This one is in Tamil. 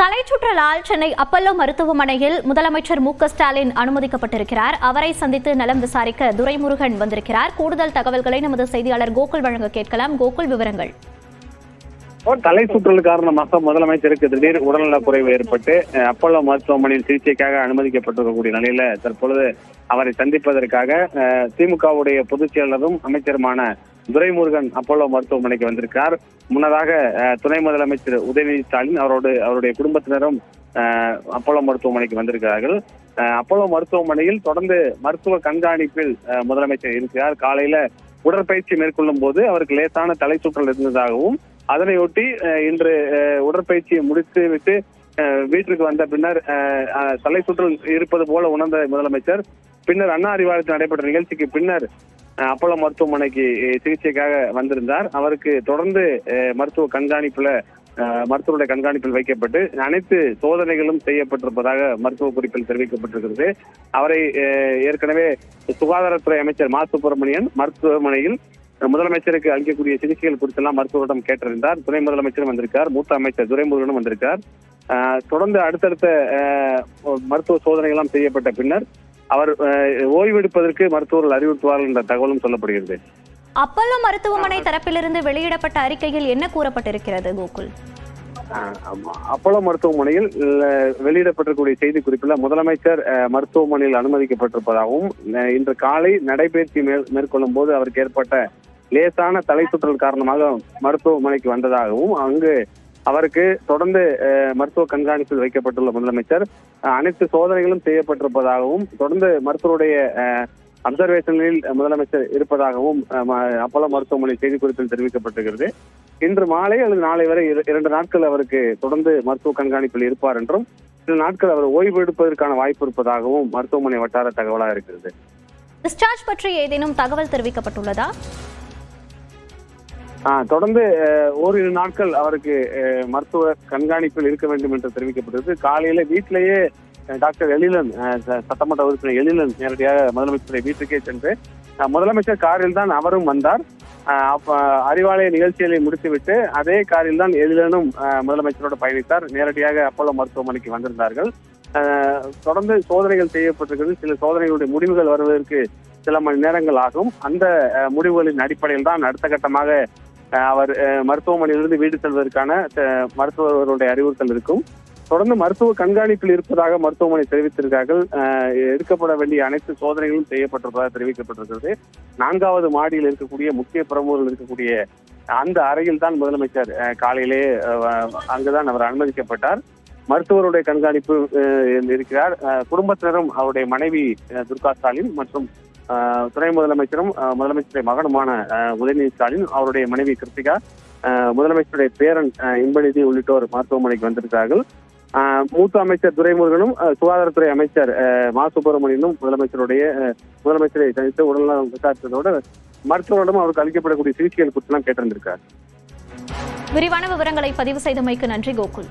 தலைச்சுற்றலால் சென்னை அப்பல்லோ மருத்துவமனையில் முதலமைச்சர் மு.க.ஸ்டாலின் அனுமதிக்கப்பட்டிருக்கிறார். அவரை சந்தித்து நலம் விசாரிக்க துரைமுருகன் வந்திருக்கிறார். கூடுதல் தகவல்களை நமது செய்தியாளர் கோகுல் வழங்க கேட்கலாம். கோகுல், விவரங்கள். தலை சுற்றல் காரணமாக முதலமைச்சருக்கு திடீர் உடல்நலக் குறைவு ஏற்பட்டு அப்பல்லோ மருத்துவமனையில் சிகிச்சைக்காக அனுமதிக்கப்பட்டிருக்கக்கூடிய நிலையில தற்பொழுது அவரை சந்திப்பதற்காக திமுகவுடைய பொதுச் செயலரும் அமைச்சருமான துரைமுருகன் அப்பல்லோ மருத்துவமனைக்கு வந்திருக்கார். முன்னதாக துணை முதலமைச்சர் உதயநிதி ஸ்டாலின் அவருடைய குடும்பத்தினரும் அப்பல்லோ மருத்துவமனைக்கு வந்திருக்கிறார்கள். அப்பல்லோ மருத்துவமனையில் தொடர்ந்து மருத்துவ கண்காணிப்பில் முதலமைச்சர் இருக்கிறார். காலையில உடற்பயிற்சி மேற்கொள்ளும் போது அவருக்கு லேசான தலை சுற்றல் இருந்ததாகவும் அதனையொட்டி இன்று உடற்பயிற்சியை முடித்து விட்டு வீட்டிற்கு வந்த பின்னர் தலை சுற்றல் இருப்பது போல உணர்ந்த முதலமைச்சர் பின்னர் அண்ணா அறிவாலயத்தில் நடைபெற்ற நிகழ்ச்சிக்கு பின்னர் அப்பல்லோ மருத்துவமனைக்கு சிகிச்சைக்காக வந்திருந்தார். அவருக்கு தொடர்ந்து மருத்துவருடைய கண்காணிப்பில் வைக்கப்பட்டு அனைத்து சோதனைகளும் செய்யப்பட்டிருப்பதாக மருத்துவ குறிப்பில் தெரிவிக்கப்பட்டிருக்கிறது. அவரை ஏற்கனவே சுகாதாரத்துறை அமைச்சர் மா சுப்பிரமணியன் மருத்துவமனையில் முதலமைச்சருக்கு அளிக்கக்கூடிய சிகிச்சைகள் குறித்தெல்லாம் மருத்துவரிடம் கேட்டிருந்தார். துணை முதலமைச்சரும் வந்திருக்கார். மூத்த அமைச்சர் துரைமுருகனும் வந்திருக்கார். தொடர்ந்து அடுத்தடுத்த மருத்துவ சோதனைகள்லாம் செய்யப்பட்ட பின்னர் அவர் ஓய்வெடுப்பதற்கு மருத்துவர்கள் அறிவுறுத்துவார்கள் என்ற தகவலும் சொல்லப்படுகிறது. அப்பல்லோ மருத்துவமனை தரப்பிலிருந்து வெளியிடப்பட்ட அறிக்கையில் என்ன கூறப்பட்டிருக்கிறது கோகுல்? அப்பல்லோ மருத்துவமனையில் வெளியிடப்பட்டிருக்கக்கூடிய செய்தி குறிப்பில் முதலமைச்சர் மருத்துவமனையில் அனுமதிக்கப்பட்டிருப்பதாகவும் இன்று காலை நடைபயிற்சி மேற்கொள்ளும் போது அவருக்கு ஏற்பட்ட லேசான தலை சுற்றல் காரணமாக மருத்துவமனைக்கு வந்ததாகவும் அங்கு அவருக்கு தொடர்ந்து மருத்துவ கண்காணிப்பில் வைக்கப்பட்டுள்ள முதலமைச்சர் அனைத்து சோதனைகளும் செய்யப்பட்டிருப்பதாகவும் தொடர்ந்து மருத்துவருடைய அப்சர்வேஷனில் முதலமைச்சர் இருப்பதாகவும் அப்பல்லோ மருத்துவமனை செய்திக்குறிப்பில் தெரிவிக்கப்பட்டிருக்கிறது. இன்று மாலை அல்லது நாளை வரை 2 நாட்கள் அவருக்கு தொடர்ந்து மருத்துவ கண்காணிப்பில் இருப்பார் என்றும் சில நாட்கள் அவர் ஓய்வு எடுப்பதற்கான வாய்ப்பு இருப்பதாகவும் மருத்துவமனை வட்டார தகவலாக இருக்கிறது. டிஸ்சார்ஜ் பற்றி ஏதேனும் தகவல் தெரிவிக்கப்பட்டுள்ளதா? தொடர்ந்து ஓரிரு நாட்கள் அவருக்கு மருத்துவ கண்காணிப்பில் இருக்க வேண்டும் என்று தெரிவிக்கப்பட்டது. காலையில வீட்டிலேயே டாக்டர் எழிலன் சட்டமன்ற உறுப்பினர் எழிலன் நேரடியாக முதலமைச்சருடைய வீட்டுக்கே சென்று முதலமைச்சர் காரில் தான் அவரும் வந்தார். அறிவாலய நிகழ்ச்சிகளை முடித்துவிட்டு அதே காரில் தான் எழிலனும் முதலமைச்சரோடு பயணித்தார். நேரடியாக அப்பல்லோ மருத்துவமனைக்கு வந்திருந்தார்கள். தொடர்ந்து சோதனைகள் செய்யப்பட்டிருக்கிறது. சில சோதனைகளுடைய முடிவுகள் வருவதற்கு சில மணி நேரங்கள் ஆகும். அந்த முடிவுகளின் அடிப்படையில் தான் அடுத்த கட்டமாக அவர் மருத்துவமனையிலிருந்து வீடு செல்வதற்கான மருத்துவர்களுடைய அறிவுறுத்தல் இருக்கும். தொடர்ந்து மருத்துவ கண்காணிப்பில் இருப்பதாக மருத்துவமனை தெரிவித்திருக்கிறார்கள். எடுக்கப்பட வேண்டிய அனைத்து சோதனைகளும் செய்யப்பட்டிருப்பதாக தெரிவிக்கப்பட்டிருக்கிறது. 4வது மாடியில் இருக்கக்கூடிய முக்கிய பிரமுகர்கள் இருக்கக்கூடிய அந்த அறையில் தான் முதலமைச்சர் காலையிலே அங்குதான் அவர் அனுமதிக்கப்பட்டார். மருத்துவருடைய கண்காணிப்பு இருக்கிறார். குடும்பத்தினரும் அவருடைய மனைவி துர்கா ஸ்டாலின் மற்றும் துணை முதலமைச்சரும் முதலமைச்சருடைய மகனுமான உதயநிதி ஸ்டாலின், அவருடைய மனைவி கிருத்திகா, முதலமைச்சருடைய பேரன் இன்பநிதி உள்ளிட்டோர் மருத்துவமனைக்கு வந்திருக்கிறார்கள். மூத்த அமைச்சர் துரைமுருகனும் சுகாதாரத்துறை அமைச்சர் மா சுப்பிரமணியனும் முதலமைச்சரை சந்தித்து உடல்நலம் விசாரித்ததோடு மருத்துவரிடம் அவருக்கு அளிக்கப்படக்கூடிய சிகிச்சைகள் குறித்து கேட்டிருந்திருக்கார். விரிவான விவரங்களை பதிவு செய்தமைக்கு நன்றி கோகுல்.